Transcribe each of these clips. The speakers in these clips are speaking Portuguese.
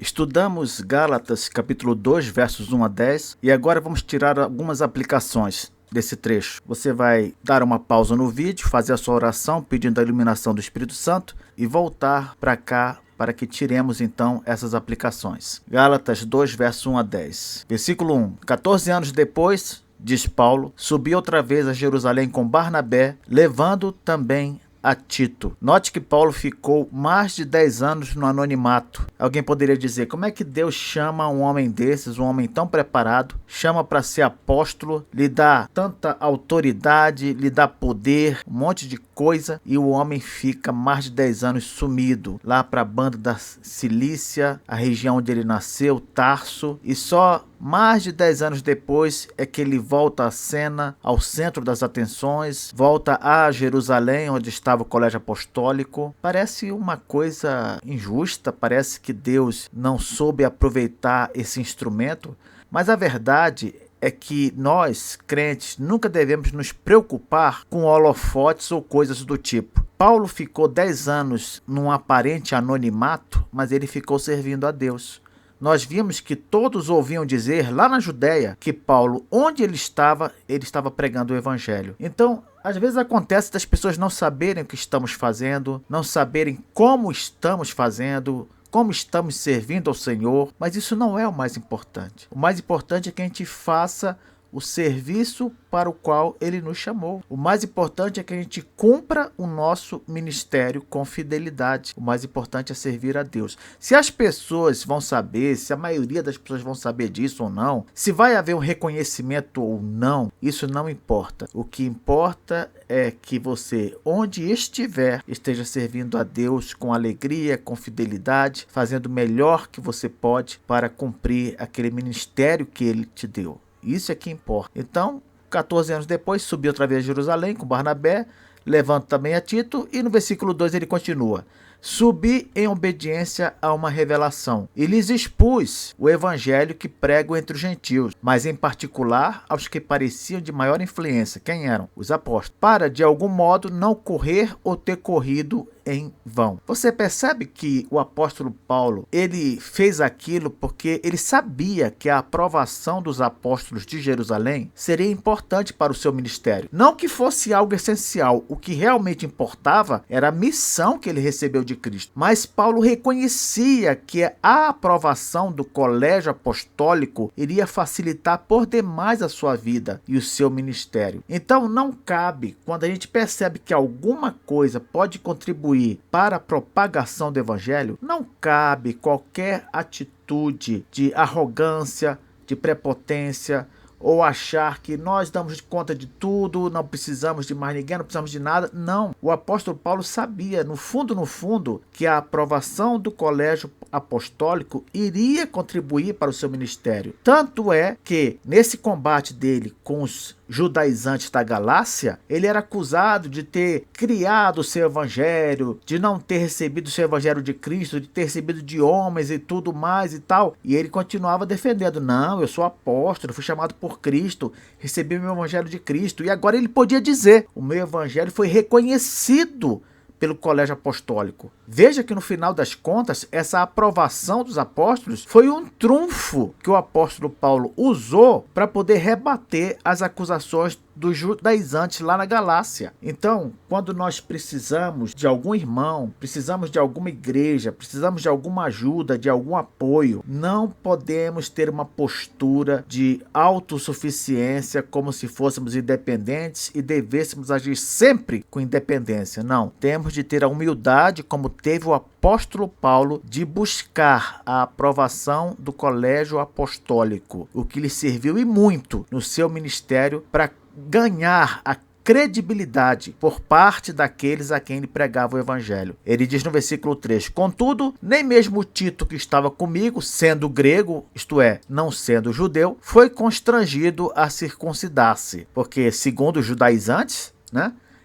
Estudamos Gálatas capítulo 2, versos 1 a 10 e agora vamos tirar algumas aplicações desse trecho. Você vai dar uma pausa no vídeo, fazer a sua oração pedindo a iluminação do Espírito Santo e voltar para cá para que tiremos então essas aplicações. Gálatas 2, verso 1 a 10. Versículo 1. 14 anos depois, diz Paulo, subi outra vez a Jerusalém com Barnabé, levando também a Tito. Note que Paulo ficou mais de 10 anos no anonimato. Alguém poderia dizer, como é que Deus chama um homem desses, um homem tão preparado, chama para ser apóstolo, lhe dá tanta autoridade, lhe dá poder, um monte de coisa, e o homem fica mais de 10 anos sumido, lá para a banda da Cilícia, a região onde ele nasceu, Tarso, e só mais de 10 anos depois é que ele volta à cena, ao centro das atenções, volta a Jerusalém, onde estava o colégio apostólico. Parece uma coisa injusta, parece que Deus não soube aproveitar esse instrumento, mas a verdade é que nós, crentes, nunca devemos nos preocupar com holofotes ou coisas do tipo. Paulo ficou 10 anos num aparente anonimato, mas ele ficou servindo a Deus. Nós vimos que todos ouviam dizer lá na Judéia que Paulo, onde ele estava pregando o evangelho. Então, às vezes acontece das pessoas não saberem o que estamos fazendo, não saberem como estamos fazendo, como estamos servindo ao Senhor, mas isso não é o mais importante. O mais importante é que a gente faça o serviço para o qual ele nos chamou. O mais importante é que a gente cumpra o nosso ministério com fidelidade. O mais importante é servir a Deus. Se as pessoas vão saber, se a maioria das pessoas vão saber disso ou não, se vai haver um reconhecimento ou não, isso não importa. O que importa é que você, onde estiver, esteja servindo a Deus com alegria, com fidelidade, fazendo o melhor que você pode para cumprir aquele ministério que ele te deu. Isso é que importa. Então, 14 anos depois, subiu outra vez a Jerusalém com Barnabé, levando também a Tito, e no versículo 2 ele continua. Subi em obediência a uma revelação, e lhes expus o evangelho que prego entre os gentios, mas em particular aos que pareciam de maior influência. Quem eram? Os apóstolos. Para, de algum modo, não correr ou ter corrido em vão. Você percebe que o apóstolo Paulo, ele fez aquilo porque ele sabia que a aprovação dos apóstolos de Jerusalém seria importante para o seu ministério. Não que fosse algo essencial, o que realmente importava era a missão que ele recebeu de Cristo. Mas Paulo reconhecia que a aprovação do colégio apostólico iria facilitar por demais a sua vida e o seu ministério. Então não cabe, quando a gente percebe que alguma coisa pode contribuir para a propagação do evangelho, não cabe qualquer atitude de arrogância, de prepotência, ou achar que nós damos conta de tudo, não precisamos de mais ninguém, não precisamos de nada. Não, o apóstolo Paulo sabia, no fundo, que a aprovação do colégio apostólico iria contribuir para o seu ministério. Tanto é que, nesse combate dele com os judaizantes da Galácia, ele era acusado de ter criado o seu evangelho, de não ter recebido o seu evangelho de Cristo, de ter recebido de homens e tudo mais e tal. E ele continuava defendendo, não, eu sou apóstolo, fui chamado por Cristo, recebi o meu evangelho de Cristo. E agora ele podia dizer, o meu evangelho foi reconhecido pelo colégio apostólico. Veja que no final das contas, essa aprovação dos apóstolos foi um trunfo que o apóstolo Paulo usou para poder rebater as acusações dos judaizantes lá na Galácia. Então, quando nós precisamos de algum irmão, precisamos de alguma igreja, precisamos de alguma ajuda, de algum apoio, não podemos ter uma postura de autossuficiência como se fôssemos independentes e devêssemos agir sempre com independência. Não, temos de ter a humildade, como teve o apóstolo Paulo, de buscar a aprovação do colégio apostólico, o que lhe serviu e muito no seu ministério para ganhar a credibilidade por parte daqueles a quem ele pregava o evangelho. Ele diz no versículo 3, contudo, nem mesmo Tito, que estava comigo, sendo grego, isto é, não sendo judeu, foi constrangido a circuncidar-se, porque segundo os judaizantes,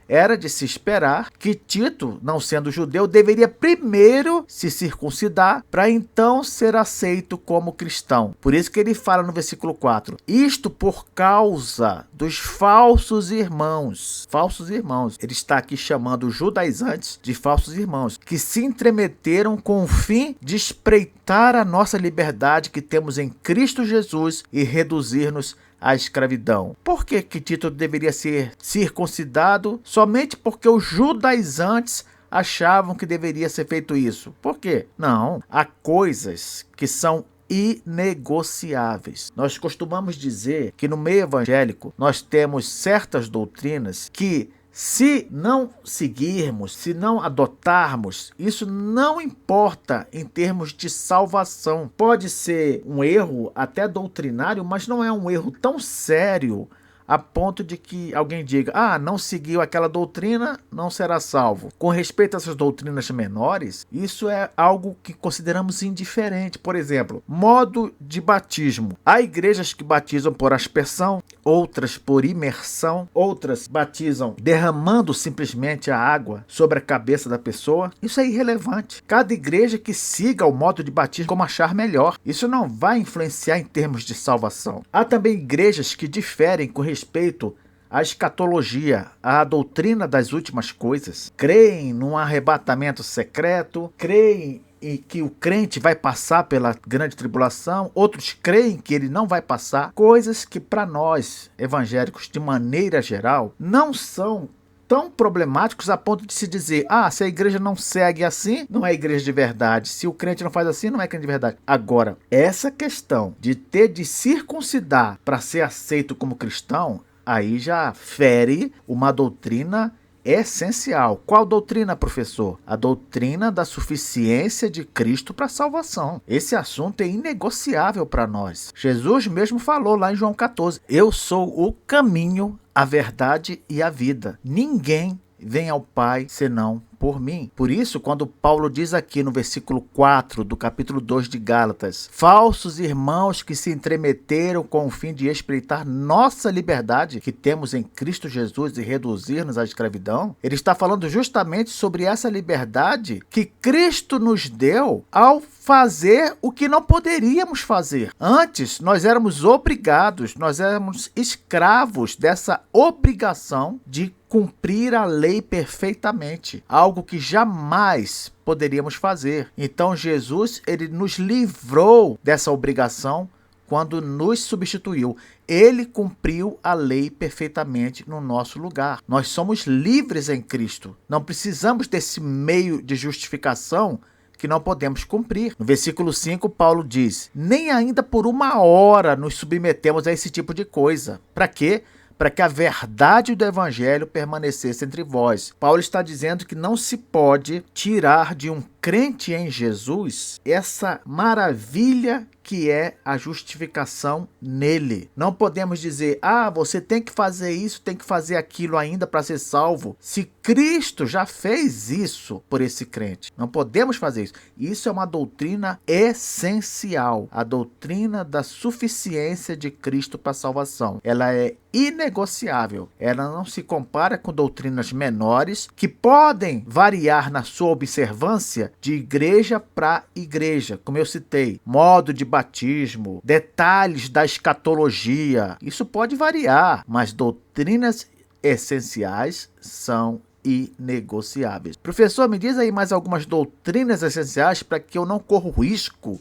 Era de se esperar que Tito, não sendo judeu, deveria primeiro se circuncidar para então ser aceito como cristão. Por isso que ele fala no versículo 4, isto por causa dos falsos irmãos. Falsos irmãos. Ele está aqui chamando os judaizantes de falsos irmãos, que se entremeteram com o fim de espreitar a nossa liberdade que temos em Cristo Jesus e reduzir-nos à escravidão. Por que Tito deveria ser circuncidado? Somente porque os judaizantes achavam que deveria ser feito isso. Por quê? Não, há coisas que são inegociáveis. Nós costumamos dizer que no meio evangélico nós temos certas doutrinas que, se não seguirmos, se não adotarmos, isso não importa em termos de salvação. Pode ser um erro até doutrinário, mas não é um erro tão sério a ponto de que alguém diga, não seguiu aquela doutrina, não será salvo. Com respeito a essas doutrinas menores, isso é algo que consideramos indiferente. Por exemplo, modo de batismo. Há igrejas que batizam por aspersão, outras por imersão, outras batizam derramando simplesmente a água sobre a cabeça da pessoa. Isso é irrelevante. Cada igreja que siga o modo de batismo como achar melhor. Isso não vai influenciar em termos de salvação. Há também igrejas que diferem com respeito à escatologia, à doutrina das últimas coisas. Creem num arrebatamento secreto, creem e que o crente vai passar pela grande tribulação, outros creem que ele não vai passar, coisas que para nós, evangélicos, de maneira geral, não são tão problemáticos a ponto de se dizer, se a igreja não segue assim, não é igreja de verdade, se o crente não faz assim, não é crente de verdade. Agora, essa questão de ter de circuncidar para ser aceito como cristão, aí já fere uma doutrina essencial. Qual doutrina, professor? A doutrina da suficiência de Cristo para a salvação. Esse assunto é inegociável para nós. Jesus mesmo falou lá em João 14, eu sou o caminho, a verdade e a vida. Ninguém vem ao Pai senão por mim. Por isso, quando Paulo diz aqui no versículo 4 do capítulo 2 de Gálatas, falsos irmãos que se entremeteram com o fim de espreitar nossa liberdade que temos em Cristo Jesus e reduzir-nos à escravidão, ele está falando justamente sobre essa liberdade que Cristo nos deu ao fazer o que não poderíamos fazer. Antes, nós éramos obrigados, nós éramos escravos dessa obrigação de cumprir a lei perfeitamente, algo que jamais poderíamos fazer. Então Jesus, ele nos livrou dessa obrigação quando nos substituiu. Ele cumpriu a lei perfeitamente no nosso lugar. Nós somos livres em Cristo. Não precisamos desse meio de justificação que não podemos cumprir. No versículo 5, Paulo diz, nem ainda por uma hora nos submetemos a esse tipo de coisa. Para quê? Para que a verdade do evangelho permanecesse entre vós. Paulo está dizendo que não se pode tirar de um crente em Jesus essa maravilha que é a justificação nele. Não podemos dizer, você tem que fazer isso, tem que fazer aquilo ainda para ser salvo, se Cristo já fez isso por esse crente. Não podemos fazer isso. Isso é uma doutrina essencial, a doutrina da suficiência de Cristo para a salvação. Ela é inegociável. Ela não se compara com doutrinas menores que podem variar na sua observância de igreja para igreja, como eu citei, modo de batismo, detalhes da escatologia. Isso pode variar, mas doutrinas essenciais são inegociáveis. Professor, me diz aí mais algumas doutrinas essenciais para que eu não corra o risco,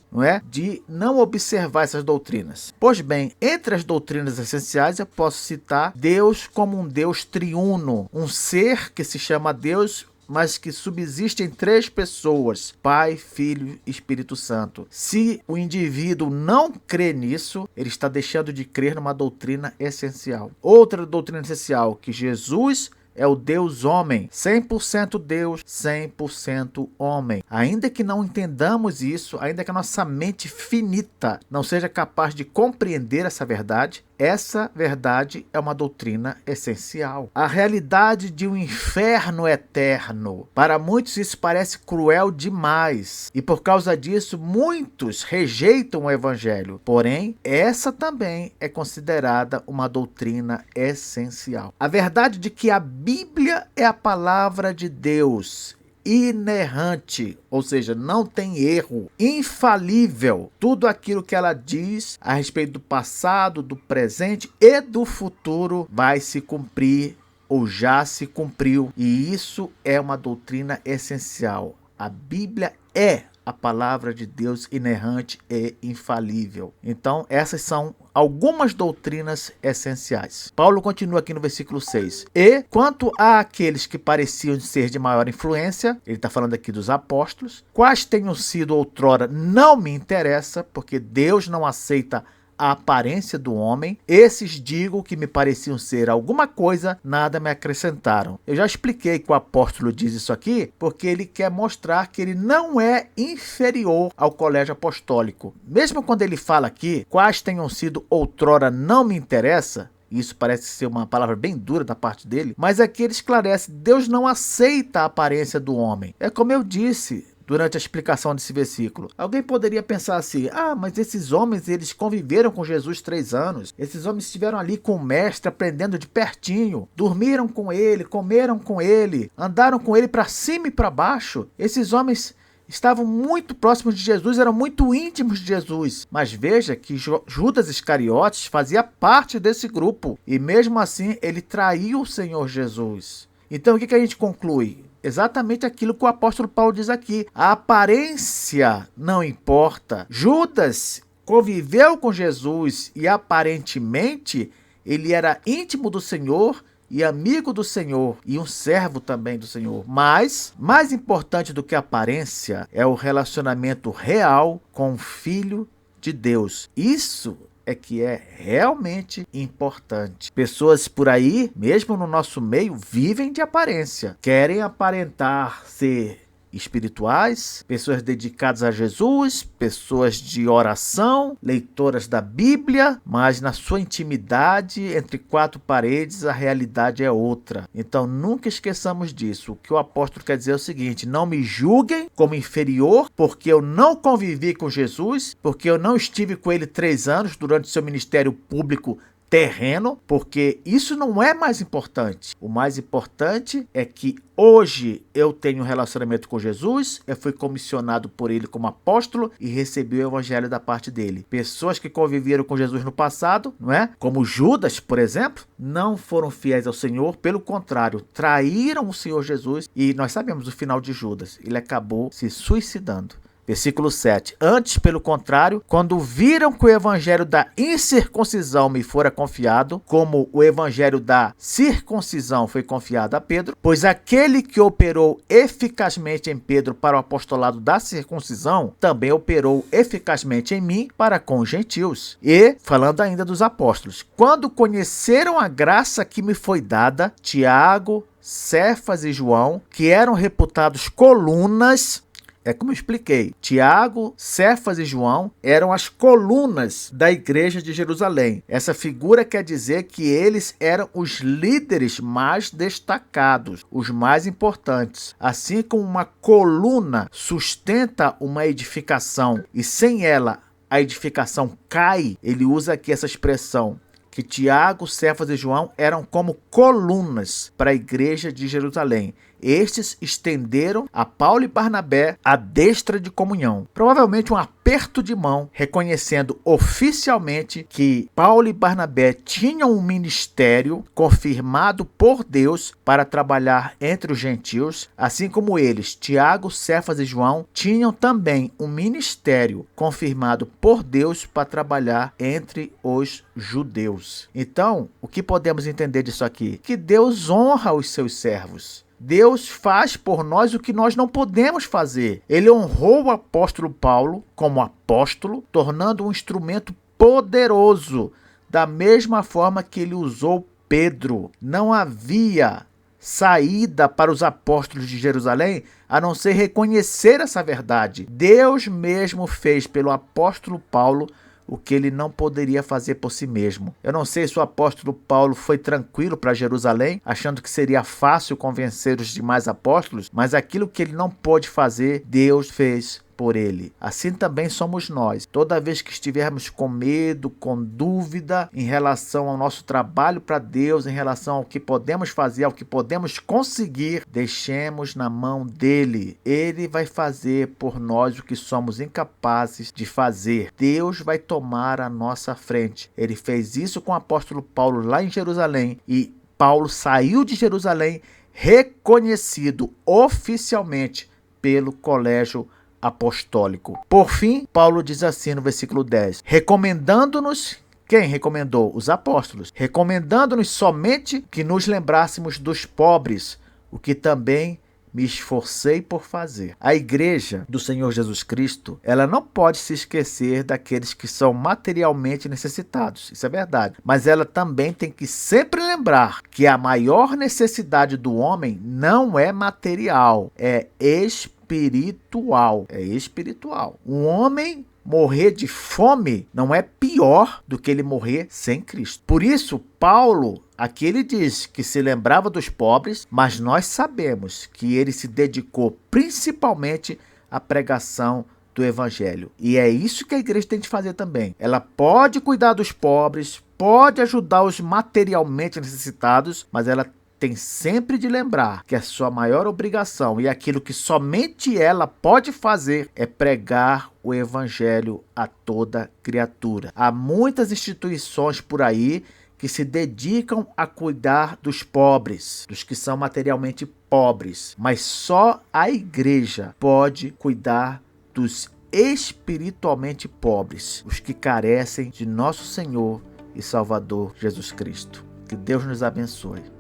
de não observar essas doutrinas. Pois bem, entre as doutrinas essenciais eu posso citar Deus como um Deus triuno, um ser que se chama Deus, mas que subsiste em 3 pessoas, Pai, Filho e Espírito Santo. Se o indivíduo não crê nisso, ele está deixando de crer numa doutrina essencial. Outra doutrina essencial, que Jesus é o Deus homem, 100% Deus, 100% homem. Ainda que não entendamos isso, ainda que a nossa mente finita não seja capaz de compreender essa verdade é uma doutrina essencial. A realidade de um inferno eterno. Para muitos isso parece cruel demais. E por causa disso, muitos rejeitam o evangelho. Porém, essa também é considerada uma doutrina essencial. A verdade de que a Bíblia é a palavra de Deus, inerrante, ou seja, não tem erro, infalível. Tudo aquilo que ela diz a respeito do passado, do presente e do futuro vai se cumprir ou já se cumpriu. E isso é uma doutrina essencial. A Bíblia é a palavra de Deus inerrante e infalível. Então, essas são algumas doutrinas essenciais. Paulo continua aqui no versículo 6. E quanto àqueles que pareciam ser de maior influência, ele está falando aqui dos apóstolos, quais tenham sido outrora não me interessa, porque Deus não aceita a aparência do homem. Esses digo que me pareciam ser alguma coisa, nada me acrescentaram. Eu já expliquei que o apóstolo diz isso aqui porque ele quer mostrar que ele não é inferior ao colégio apostólico. Mesmo quando ele fala aqui, quais tenham sido outrora não me interessa, isso parece ser uma palavra bem dura da parte dele, mas aqui ele esclarece, Deus não aceita a aparência do homem. É como eu disse durante a explicação desse versículo. Alguém poderia pensar assim, mas esses homens, eles conviveram com Jesus 3 anos, esses homens estiveram ali com o mestre, aprendendo de pertinho, dormiram com ele, comeram com ele, andaram com ele para cima e para baixo. Esses homens estavam muito próximos de Jesus, eram muito íntimos de Jesus. Mas veja que Judas Iscariotes fazia parte desse grupo, e mesmo assim ele traiu o Senhor Jesus. Então o que a gente conclui? Exatamente aquilo que o apóstolo Paulo diz aqui. A aparência não importa. Judas conviveu com Jesus e aparentemente ele era íntimo do Senhor e amigo do Senhor e um servo também do Senhor. Mas, mais importante do que a aparência é o relacionamento real com o Filho de Deus. Isso é que é realmente importante. Pessoas por aí, mesmo no nosso meio, vivem de aparência. Querem aparentar ser espirituais, pessoas dedicadas a Jesus, pessoas de oração, leitoras da Bíblia, mas na sua intimidade, entre 4 paredes, a realidade é outra. Então nunca esqueçamos disso. O que o apóstolo quer dizer é o seguinte: não me julguem como inferior, porque eu não convivi com Jesus, porque eu não estive com ele 3 anos durante seu ministério público terreno, porque isso não é mais importante. O mais importante é que hoje eu tenho um relacionamento com Jesus, eu fui comissionado por ele como apóstolo e recebi o evangelho da parte dele. Pessoas que conviveram com Jesus no passado, não é? Como Judas, por exemplo, não foram fiéis ao Senhor, pelo contrário, traíram o Senhor Jesus, e nós sabemos o final de Judas, ele acabou se suicidando. Versículo 7. Antes, pelo contrário, quando viram que o evangelho da incircuncisão me fora confiado, como o evangelho da circuncisão foi confiado a Pedro, pois aquele que operou eficazmente em Pedro para o apostolado da circuncisão, também operou eficazmente em mim para com os gentios. E, falando ainda dos apóstolos, quando conheceram a graça que me foi dada, Tiago, Cefas e João, que eram reputados colunas, como eu expliquei, Tiago, Cefas e João eram as colunas da igreja de Jerusalém. Essa figura quer dizer que eles eram os líderes mais destacados, os mais importantes. Assim como uma coluna sustenta uma edificação e sem ela a edificação cai, ele usa aqui essa expressão, que Tiago, Cefas e João eram como colunas para a igreja de Jerusalém. Estes estenderam a Paulo e Barnabé a destra de comunhão. Provavelmente um aperto de mão, reconhecendo oficialmente que Paulo e Barnabé tinham um ministério confirmado por Deus para trabalhar entre os gentios, assim como eles, Tiago, Cefas e João, tinham também um ministério confirmado por Deus para trabalhar entre os judeus. Então, o que podemos entender disso aqui? Que Deus honra os seus servos. Deus faz por nós o que nós não podemos fazer. Ele honrou o apóstolo Paulo como apóstolo, tornando um instrumento poderoso, da mesma forma que ele usou Pedro. Não havia saída para os apóstolos de Jerusalém a não ser reconhecer essa verdade. Deus mesmo fez pelo apóstolo Paulo o que ele não poderia fazer por si mesmo. Eu não sei se o apóstolo Paulo foi tranquilo para Jerusalém, achando que seria fácil convencer os demais apóstolos, mas aquilo que ele não pôde fazer, Deus fez por ele. Assim também somos nós. Toda vez que estivermos com medo, com dúvida em relação ao nosso trabalho para Deus, em relação ao que podemos fazer, ao que podemos conseguir, deixemos na mão dele. Ele vai fazer por nós o que somos incapazes de fazer. Deus vai tomar a nossa frente. Ele fez isso com o apóstolo Paulo lá em Jerusalém, e Paulo saiu de Jerusalém reconhecido oficialmente pelo colégio apostólico. Por fim, Paulo diz assim no versículo 10, recomendando-nos, quem recomendou? Os apóstolos. Recomendando-nos somente que nos lembrássemos dos pobres, o que também me esforcei por fazer. A igreja do Senhor Jesus Cristo, ela não pode se esquecer daqueles que são materialmente necessitados. Isso é verdade. Mas ela também tem que sempre lembrar que a maior necessidade do homem não é material, é espiritual. É espiritual. Um homem morrer de fome não é pior do que ele morrer sem Cristo. Por isso, Paulo, aqui ele diz que se lembrava dos pobres, mas nós sabemos que ele se dedicou principalmente à pregação do evangelho. E é isso que a igreja tem de fazer também. Ela pode cuidar dos pobres, pode ajudar os materialmente necessitados, mas ela tem sempre de lembrar que a sua maior obrigação e aquilo que somente ela pode fazer é pregar o evangelho a toda criatura. Há muitas instituições por aí que se dedicam a cuidar dos pobres, dos que são materialmente pobres, mas só a igreja pode cuidar dos espiritualmente pobres, os que carecem de nosso Senhor e Salvador Jesus Cristo. Que Deus nos abençoe.